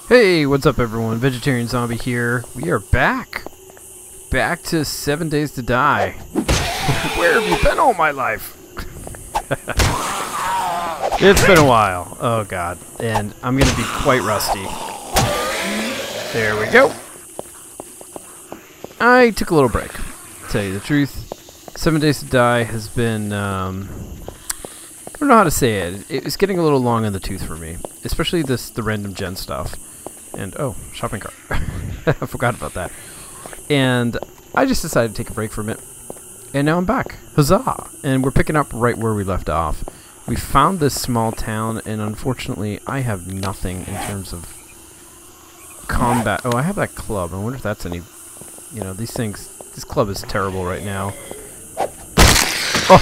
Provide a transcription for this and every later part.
Hey, what's up everyone? Vegetarian Zombie here. We are back. Back to 7 Days to Die. Where have you been all my life? It's been a while. Oh god. And I'm gonna be quite rusty. There we go. I took a little break. To tell you the truth. 7 Days to Die has been, I don't know how to say it. It's getting a little long in the tooth for me. Especially the random gen stuff. And, oh, shopping cart. I forgot about that. And I just decided to take a break from it. And now I'm back. Huzzah! And we're picking up right where we left off. We found this small town, and unfortunately, I have nothing in terms of combat. Oh, I have that club. I wonder if that's any... You know, these things... This club is terrible right now. Oh!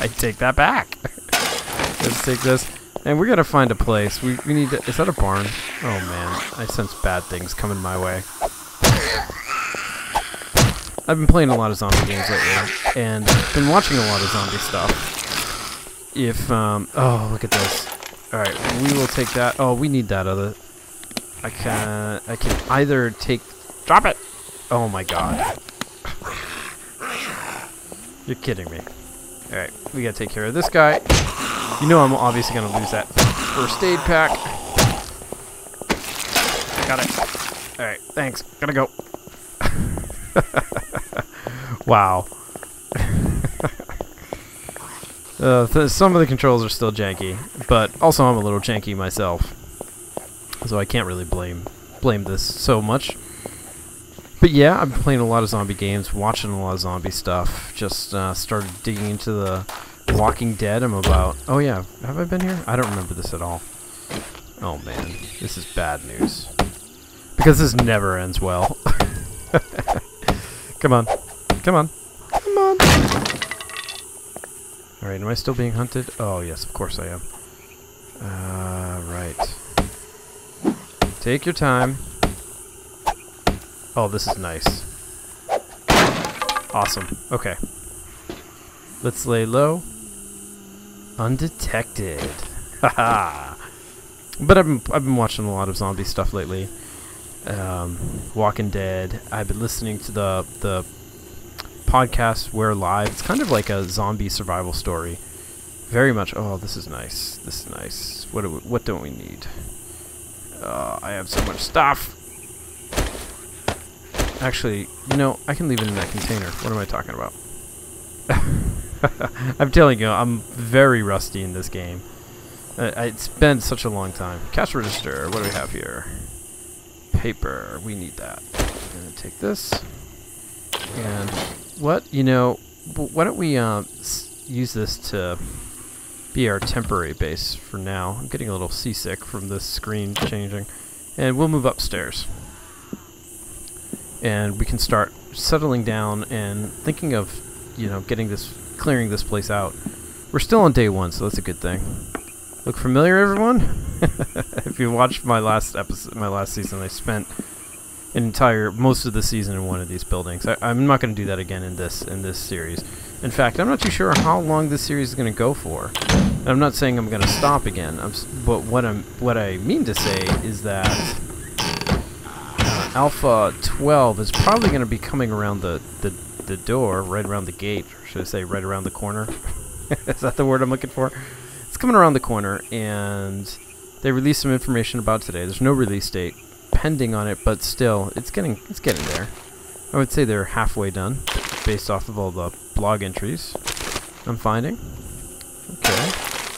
I take that back. Let's take this. And we're gonna find a place. We need to... Is that a barn? Oh man, I sense bad things coming my way. I've been playing a lot of zombie games lately, and been watching a lot of zombie stuff. If, oh, look at this. Alright, we will take that. Oh, we need that other... I can either take... Drop it! Oh my god. You're kidding me. Alright, we gotta take care of this guy. You know I'm obviously going to lose that first aid pack. Got it. Alright, thanks. Gotta go. Wow. Some of the controls are still janky, but also I'm a little janky myself. So I can't really blame this so much. But yeah, I've been playing a lot of zombie games, watching a lot of zombie stuff. Just started digging into the Walking Dead. I'm about... Oh yeah, have I been here? I don't remember this at all. Oh man, this is bad news. Because this never ends well. Come on. Come on. Come on. Alright, am I still being hunted? Oh yes, of course I am. Right. Take your time. Oh, this is nice. Awesome. Okay. Let's lay low. Undetected. Haha. But I've been watching a lot of zombie stuff lately. Walking Dead. I've been listening to the podcast We're Live. It's kind of like a zombie survival story. Very much. Oh, this is nice. This is nice. What don't we need? I have so much stuff. Actually, you know, I can leave it in that container. What am I talking about? I'm telling you, I'm very rusty in this game. It's been such a long time. Cash register, what do we have here? Paper, we need that. I'm gonna take this. And what, you know, why don't we use this to be our temporary base for now. I'm getting a little seasick from this screen changing. And we'll move upstairs. And we can start settling down and thinking of, you know, clearing this place out. We're still on day 1, so that's a good thing. Look familiar, everyone? If you watched my last episode, my last season, I spent most of the season in one of these buildings. I'm not going to do that again in this series. In fact, I'm not too sure how long this series is going to go for. And I'm not saying I'm going to stop again. But what I mean to say is that Alpha 12 is probably going to be coming around the door, right around the gate, or should I say right around the corner? Is that the word I'm looking for? It's coming around the corner, and they released some information about today. There's no release date pending on it, but still, it's getting there. I would say they're halfway done, based off of all the blog entries I'm finding. Okay,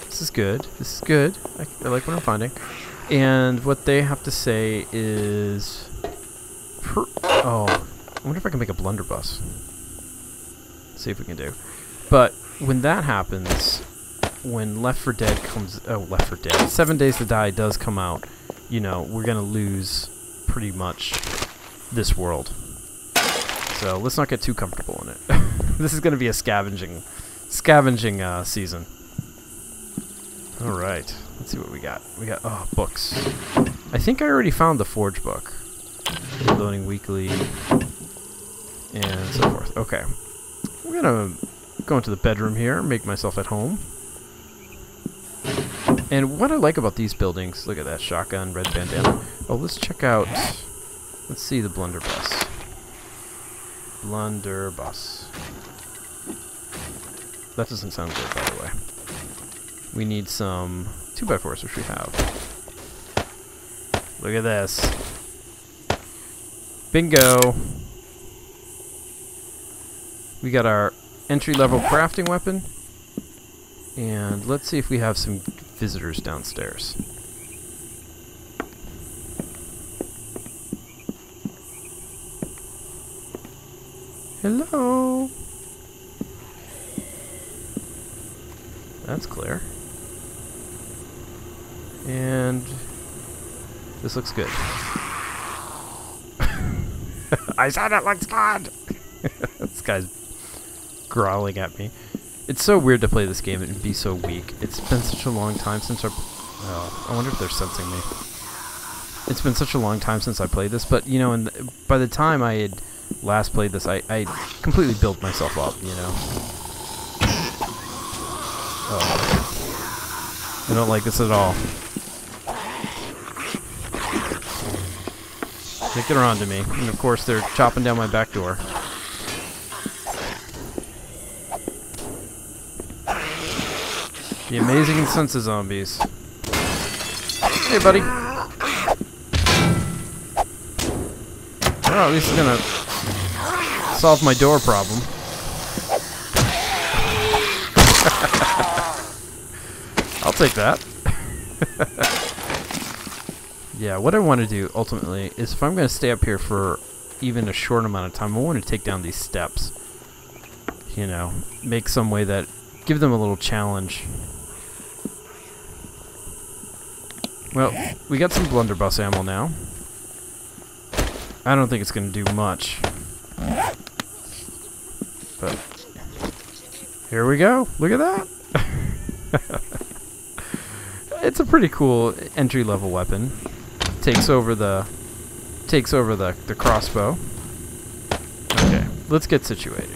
this is good. This is good. I like what I'm finding. And what they have to say is... Oh, I wonder if I can make a blunderbuss. See if we can do. But when that happens, when Left 4 Dead comes... Oh, Left 4 Dead. 7 Days to Die does come out. You know, we're going to lose pretty much this world. So let's not get too comfortable in it. This is going to be a scavenging season. Alright. Let's see what we got. We got, oh, books. I think I already found the Forge book. Reloading weekly. And so forth. Okay. We're gonna go into the bedroom here, make myself at home. And what I like about these buildings, look at that shotgun, red bandana. Oh, let's check out, let's see the blunderbuss. Blunderbuss. That doesn't sound good, by the way. We need some 2x4s, which we have. Look at this. Bingo! We got our entry-level crafting weapon. And let's see if we have some visitors downstairs. Hello? That's clear. And this looks good. I said it looks good! This guy's growling at me. It's so weird to play this game and be so weak. It's been such a long time since I wonder if they're sensing me. It's been such a long time since I played this, but you know, and by the time I had last played this, I completely built myself up, you know. Oh. I don't like this at all. They get around to me, and of course they're chopping down my back door. The amazing sense of zombies. Hey, buddy. Well, at least it's gonna solve my door problem. I'll take that. Yeah, what I want to do ultimately is if I'm going to stay up here for even a short amount of time, I want to take down these steps. You know, make some way that give them a little challenge. Well, we got some blunderbuss ammo now. I don't think it's going to do much. But here we go. Look at that. It's a pretty cool entry-level weapon. Takes over the crossbow. Okay, let's get situated.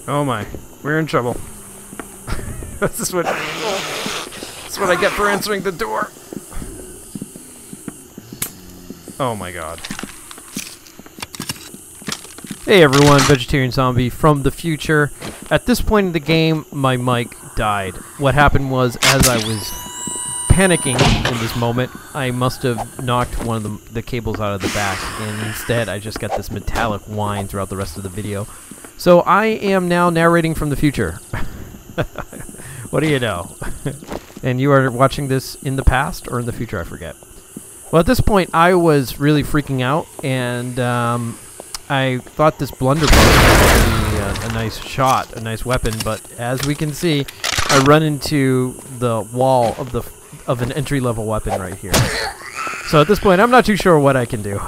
Oh my, we're in trouble. This is what I get for answering the door. Oh my god. Hey everyone, Vegetarian Zombie from the future. At this point in the game, my mic died. What happened was, as I was panicking in this moment, I must have knocked one of the cables out of the back, and instead I just got this metallic whine throughout the rest of the video. So I am now narrating from the future. What do you know? And you are watching this in the past or in the future, I forget. Well, at this point, I was really freaking out, and I thought this blunderbuss would be a nice shot, a nice weapon, but as we can see, I run into the wall of an entry-level weapon right here. So at this point, I'm not too sure what I can do.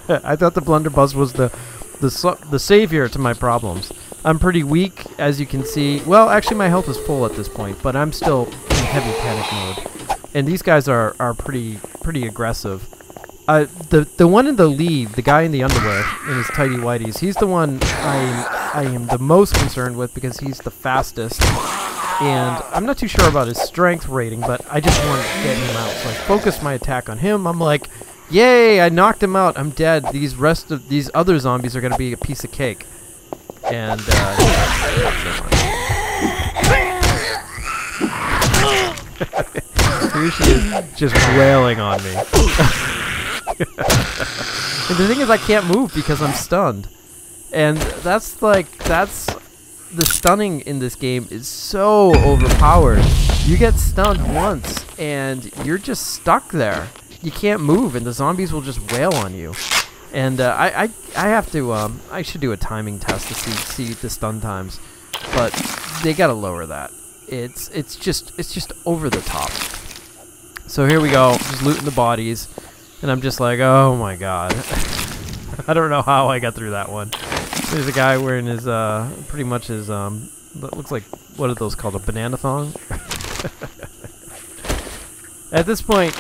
I thought the blunderbuss was the savior to my problems. I'm pretty weak, as you can see. Well, actually, my health is full at this point, but I'm still in heavy panic mode. And these guys are pretty aggressive. The one in the lead, the guy in the underwear, in his tighty whities, he's the one I am the most concerned with because he's the fastest. And I'm not too sure about his strength rating, but I just want to get him out. So I focused my attack on him. I'm like, yay, I knocked him out. I'm dead. These other zombies are going to be a piece of cake. And, here she is, just wailing on me. And the thing is, I can't move because I'm stunned. And the stunning in this game is so overpowered. You get stunned once, and you're just stuck there. You can't move, and the zombies will just wail on you. And I have to I should do a timing test to see the stun times, but they gotta lower that. It's just over the top. So here we go, just looting the bodies, and I'm just like, oh my god. I don't know how I got through that one. There's a guy wearing his pretty much his looks like, what are those called, a banana thong? At this point,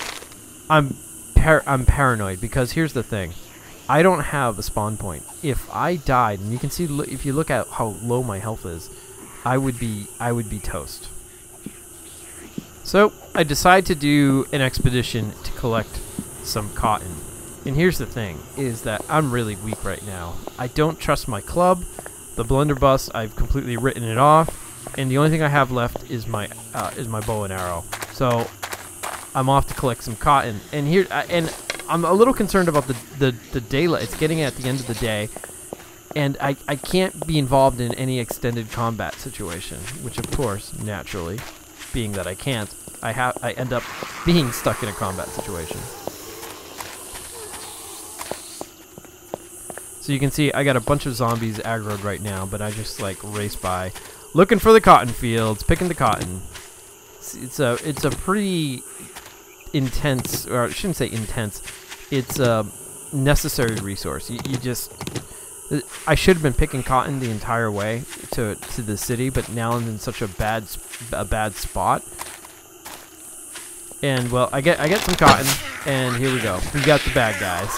I'm paranoid because here's the thing. I don't have a spawn point. If I died, and you can see if you look at how low my health is, I would be toast. So I decide to do an expedition to collect some cotton. And here's the thing, is that I'm really weak right now. I don't trust my club. The blunderbuss, I've completely written it off. And the only thing I have left is my bow and arrow. So I'm off to collect some cotton. And here, and I'm a little concerned about the daylight. It's getting at the end of the day. And I can't be involved in any extended combat situation. Which, of course, naturally, being that I can't, I end up being stuck in a combat situation. So you can see I got a bunch of zombies aggroed right now, but I just like race by, looking for the cotton fields, picking the cotton. It's a pretty intense, or I shouldn't say intense. It's a necessary resource. You just, I should have been picking cotton the entire way to the city, but now I'm in such a bad spot. And well, I get some cotton, and here we go. We got the bad guys.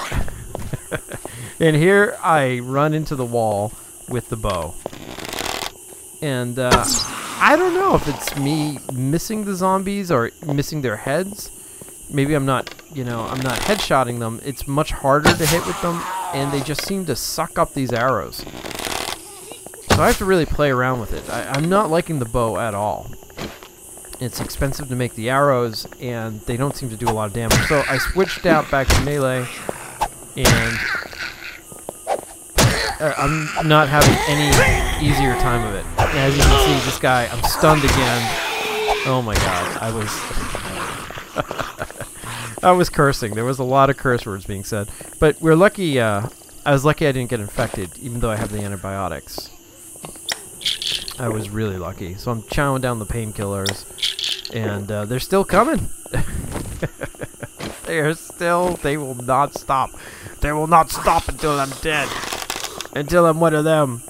And here I run into the wall with the bow. And I don't know if it's me missing the zombies or missing their heads. Maybe I'm not headshotting them. It's much harder to hit with them, and they just seem to suck up these arrows. So I have to really play around with it. I'm not liking the bow at all. It's expensive to make the arrows, and they don't seem to do a lot of damage. So I switched out back to melee, and I'm not having any easier time of it. And as you can see, this guy, I'm stunned again. Oh my god, I was cursing. There was a lot of curse words being said. But we're lucky, I was lucky I didn't get infected, even though I have the antibiotics. I was really lucky. So I'm chowing down the painkillers, and they're still coming. They will not stop. They will not stop until I'm dead. Until I'm one of them.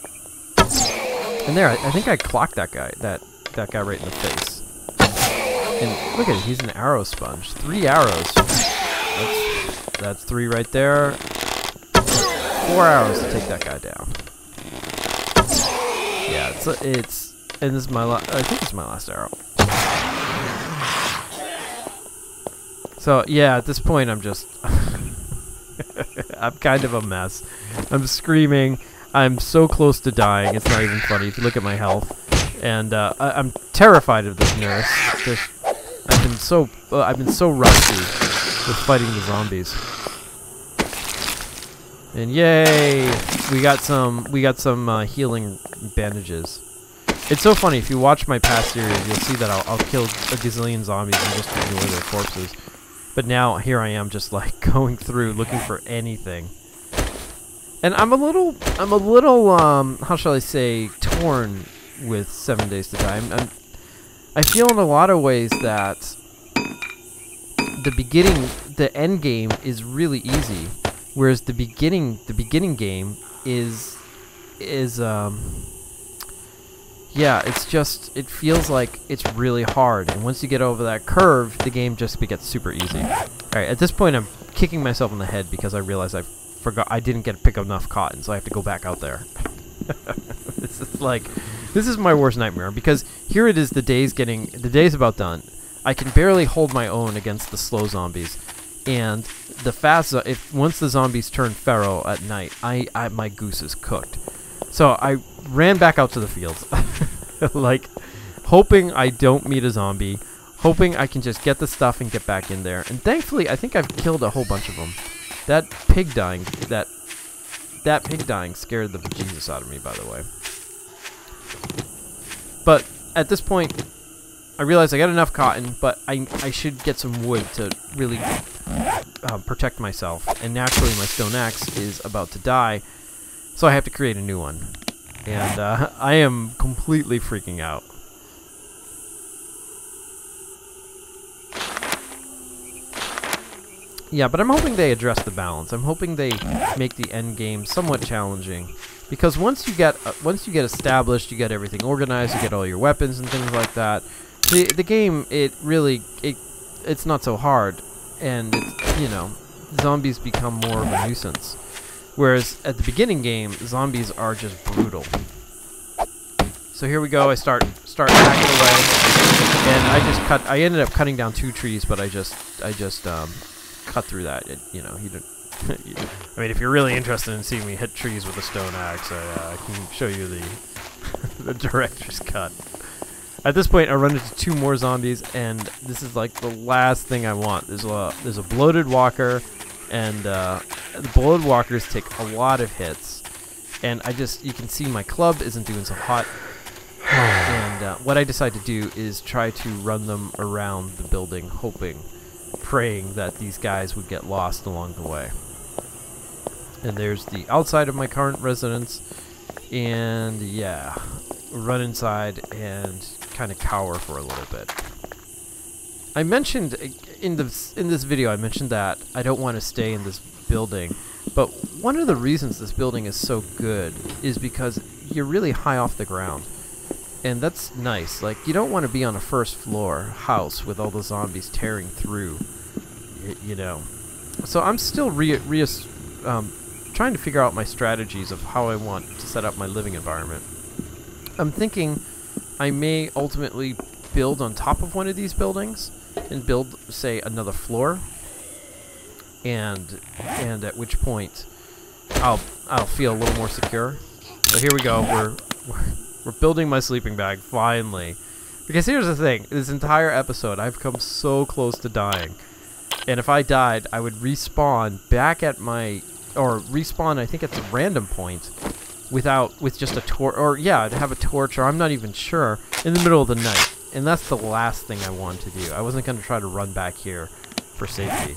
And there, I think I clocked that guy, that guy right in the face. And look at it, he's an arrow sponge. 3 arrows. That's 3 right there. 4 arrows to take that guy down. Yeah, it's and this is my I think it's my last arrow. So yeah, at this point I'm just I'm kind of a mess. I'm screaming. I'm so close to dying. It's not even funny if you look at my health. And I'm terrified of this nurse. I've been so rusty with fighting the zombies. And yay, we got some healing bandages. It's so funny, if you watch my past series, you'll see that I'll kill a gazillion zombies and just ignore their corpses. But now, here I am just like going through looking for anything. And I'm a little, how shall I say, torn with 7 Days to Die. I feel in a lot of ways that the end game is really easy, whereas the beginning game is yeah, it feels like it's really hard, and once you get over that curve, the game just gets super easy. Alright, at this point I'm kicking myself in the head because I realized I didn't pick enough cotton, so I have to go back out there. This is my worst nightmare, because here it is, the day's about done. I can barely hold my own against the slow zombies, and the once the zombies turn feral at night, my goose is cooked. So I ran back out to the fields, like hoping I don't meet a zombie, hoping I can just get the stuff and get back in there. And thankfully, I think I've killed a whole bunch of them. That pig dying scared the bejesus out of me, by the way. But at this point, I realized I got enough cotton, but I should get some wood to really protect myself. And naturally, my stone axe is about to die, so I have to create a new one. And I am completely freaking out. Yeah, but I'm hoping they address the balance. I'm hoping they make the end game somewhat challenging, because once you get established, you get everything organized, you get all your weapons and things like that. The game, it's not so hard, and zombies become more of a nuisance. Whereas at the beginning game, zombies are just brutal. So here we go. I start hacking away. And I ended up cutting down 2 trees, but I just cut through that. You know, he didn't. I mean, if you're really interested in seeing me hit trees with a stone axe, I can show you the the director's cut. At this point, I run into 2 more zombies, and this is like the last thing I want. There's a bloated walker, and the bloated walkers take a lot of hits, and you can see my club isn't doing so hot. And what I decide to do is try to run them around the building, praying that these guys would get lost along the way. And there's the outside of my current residence, and yeah, run inside and kind of cower for a little bit. I mentioned in this video, I mentioned that I don't want to stay in this building, but one of the reasons this building is so good is because you're really high off the ground. And that's nice. Like, you don't want to be on a first floor house with all the zombies tearing through, you know. So I'm still trying to figure out my strategies of how I want to set up my living environment. I'm thinking I may ultimately build on top of one of these buildings and build, say, another floor. And at which point I'll feel a little more secure. So here we go. We're building my sleeping bag, finally. Because here's the thing. This entire episode, I've come so close to dying. And if I died, I would respawn back at respawn, I think at a random point, with just a torch, or yeah, I'd have a torch, or I'm not even sure, in the middle of the night. And that's the last thing I wanted to do. I wasn't going to try to run back here for safety.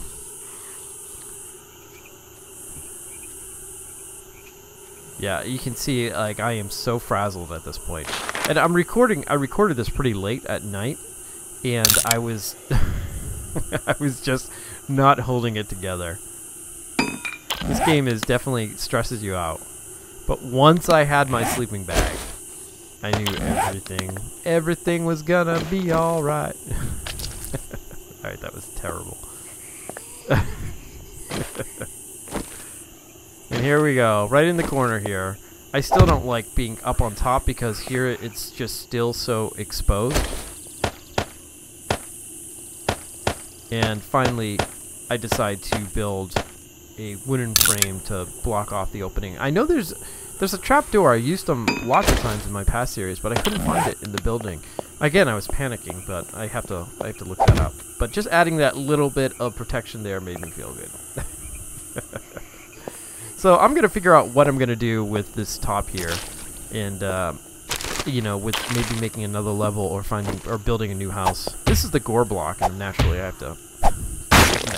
Yeah, you can see, like, I am so frazzled at this point. And I recorded this pretty late at night, and I was I was just not holding it together. This game definitely stresses you out. But once I had my sleeping bag, I knew everything was gonna be alright. Alright, that was terrible. And here we go, right in the corner here. I still don't like being up on top because here it's just still so exposed. And finally, I decide to build a wooden frame to block off the opening. I know there's a trapdoor. I used them lots of times in my past series, but I couldn't find it in the building. Again, I was panicking, but I have to look that up. But just adding that little bit of protection there made me feel good. So I'm gonna figure out what I'm gonna do with this top here, and you know, with maybe making another level or building a new house. This is the gore block, and naturally I have to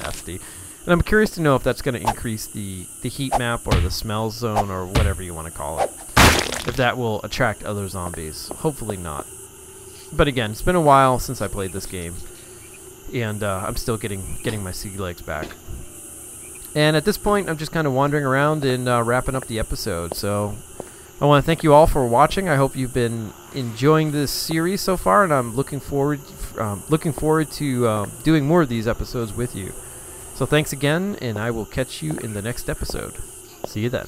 nasty. And I'm curious to know if that's gonna increase the heat map or the smell zone or whatever you want to call it. If that will attract other zombies. Hopefully not. But again, it's been a while since I played this game, and I'm still getting my sea legs back. And at this point, I'm just kind of wandering around and wrapping up the episode. So I want to thank you all for watching. I hope you've been enjoying this series so far, and I'm looking forward to doing more of these episodes with you. So thanks again, and I will catch you in the next episode. See you then.